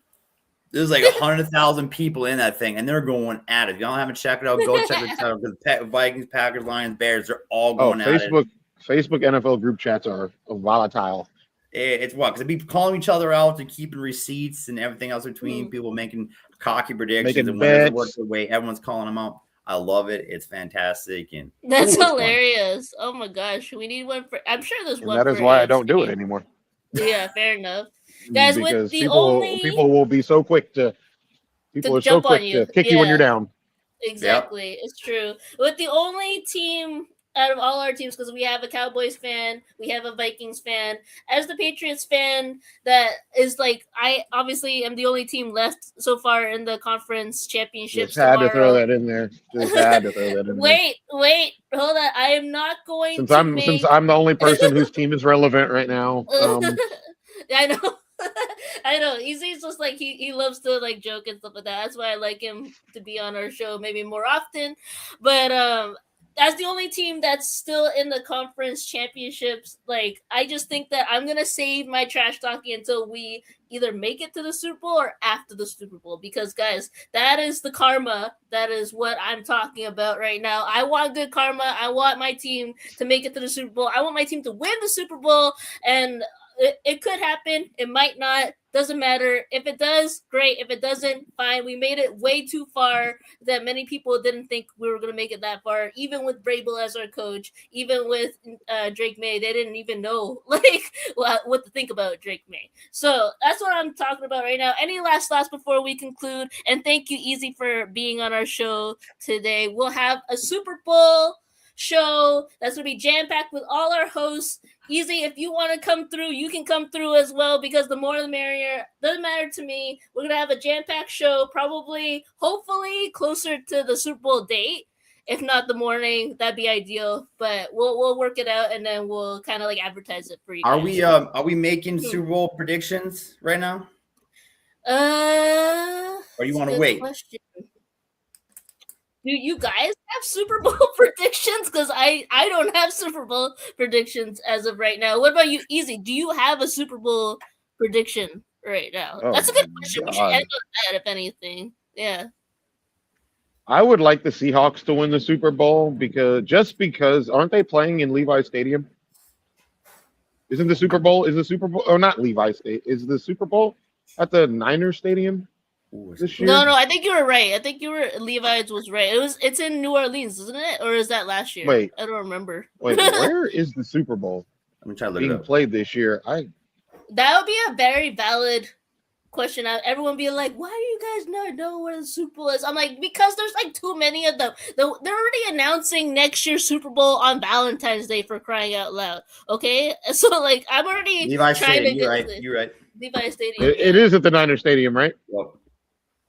There's like 100,000 people in that thing, and they're going at it. If y'all haven't checked it out, go check it out. Because Vikings, Packers, Lions, Bears, they're all going at it. Facebook NFL group chats are volatile. It's what? Because they be calling each other out and keeping receipts and everything else between people making cocky predictions. And when it doesn't work the way, everyone's calling them out. I love it. It's fantastic. And that's hilarious. Fun. Oh my gosh. We need one for, I'm sure there's one. That is why I don't do it anymore. Yeah, fair enough. Guys, because with the people will be so quick to kick you when you're down. Exactly. Yep. It's true. With the only team out of all our teams, because we have a Cowboys fan, we have a Vikings fan. As the Patriots fan, that is like, I obviously am the only team left so far in the conference championships Just had to throw tomorrow. that in there. Just had to throw that in there. Wait, hold on. I am not going Since to I'm make. since I'm the only person whose team is relevant right now. I know. I know. He's just like he loves to like joke and stuff like that. That's why I like him to be on our show maybe more often. But as the only team that's still in the conference championships, like I just think that I'm gonna save my trash talking until we either make it to the Super Bowl or after the Super Bowl, because guys, that is the karma. That is what I'm talking about right now. I want good karma. I want my team to make it to the Super Bowl. I want my team to win the Super Bowl, and it could happen. It might not. Doesn't matter. If it does, great. If it doesn't, fine. We made it way too far that many people didn't think we were going to make it that far. Even with Vrabel as our coach, even with Drake May, they didn't even know like what to think about Drake May. So that's what I'm talking about right now. Any last thoughts before we conclude? And thank you, Easy, for being on our show today. We'll have a Super Bowl show that's going to be jam-packed with all our hosts. Easy, if you want to come through, you can come through as well, because the more the merrier. Doesn't matter to me. We're going to have a jam-packed show, probably, hopefully, closer to the Super Bowl date. If not the morning, that'd be ideal. But we'll work it out, and then we'll kind of like advertise it for you guys. Are we making Super Bowl predictions right now? Or do you want to wait? Question. Do you guys have Super Bowl predictions? Because I don't have Super Bowl predictions as of right now. What about you, Easy? Do you have a Super Bowl prediction right now? Oh, that's a good question. God. We should end on that, if anything. Yeah. I would like the Seahawks to win the Super Bowl because aren't they playing in Levi Stadium? Isn't the Super Bowl not Levi State? Is the Super Bowl at the Niners Stadium this year? No, I think you were right. Levi's was right. It's in New Orleans, isn't it? Or is that last year? Wait. I don't remember. Wait, where is the Super Bowl I'm trying to look it being up. played this year? That would be a very valid question. Everyone be like, why do you guys not know where the Super Bowl is? I'm like, because there's like too many of them. They're already announcing next year's Super Bowl on Valentine's Day, for crying out loud. Okay? So like I'm already Levi trying Stadium, to you're right. Levi Stadium. It is at the Niners Stadium, right? Yep.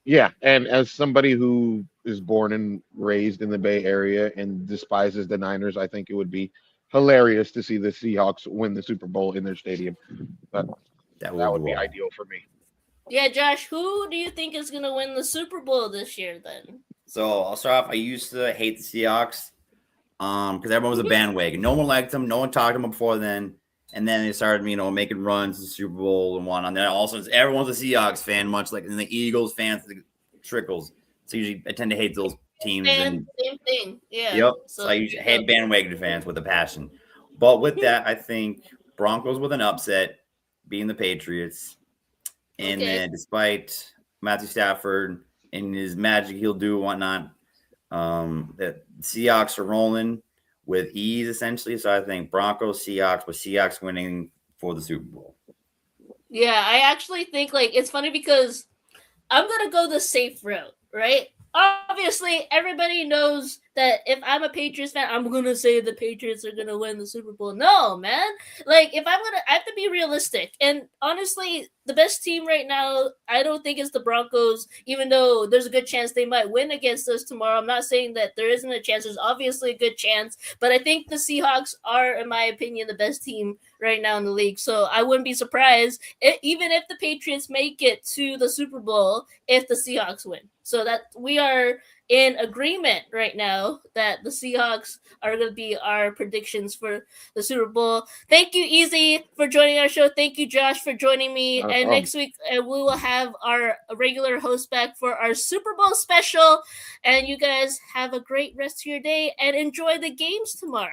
Yeah, and as somebody who is born and raised in the Bay Area and despises the Niners, I think it would be hilarious to see the Seahawks win the Super Bowl in their stadium. But that would be ideal for me. Yeah, Josh, who do you think is going to win the Super Bowl this year then? So I'll start off. I used to hate the Seahawks because everyone was a bandwagon. No one liked them. No one talked to them before then. And then they started, making runs to the Super Bowl and whatnot. And then also, everyone's a Seahawks fan, much like the Eagles fans, the trickles. So usually I tend to hate those teams. Same thing. Yeah. Yep. So I usually hate bandwagon fans with a passion. But with that, I think Broncos with an upset, beating the Patriots. And then despite Matthew Stafford and his magic he'll do and whatnot, the Seahawks are rolling with ease, essentially. So I think Broncos, Seahawks, with Seahawks winning for the Super Bowl. Yeah, I actually think it's funny because I'm going to go the safe route, right? Obviously, everybody knows that if I'm a Patriots fan, I'm going to say the Patriots are going to win the Super Bowl. No, man. I have to be realistic. And honestly, the best team right now, I don't think it's the Broncos, even though there's a good chance they might win against us tomorrow. I'm not saying that there isn't a chance. There's obviously a good chance. But I think the Seahawks are, in my opinion, the best team right now in the league. So I wouldn't be surprised, even if the Patriots make it to the Super Bowl, if the Seahawks win. So that we are in agreement right now that the Seahawks are going to be our predictions for the Super Bowl. Thank you, Easy, for joining our show. Thank you, Josh, for joining me. And next week, we will have our regular host back for our Super Bowl special. And you guys have a great rest of your day and enjoy the games tomorrow.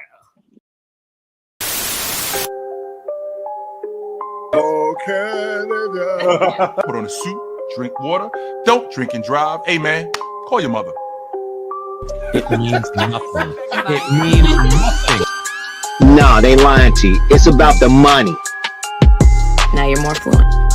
Oh, Canada. Put on a suit, drink water, don't drink and drive. Hey, man, call your mother. It means nothing. It means nothing. Nah, they lying to you. It's about the money. Now you're more fluent.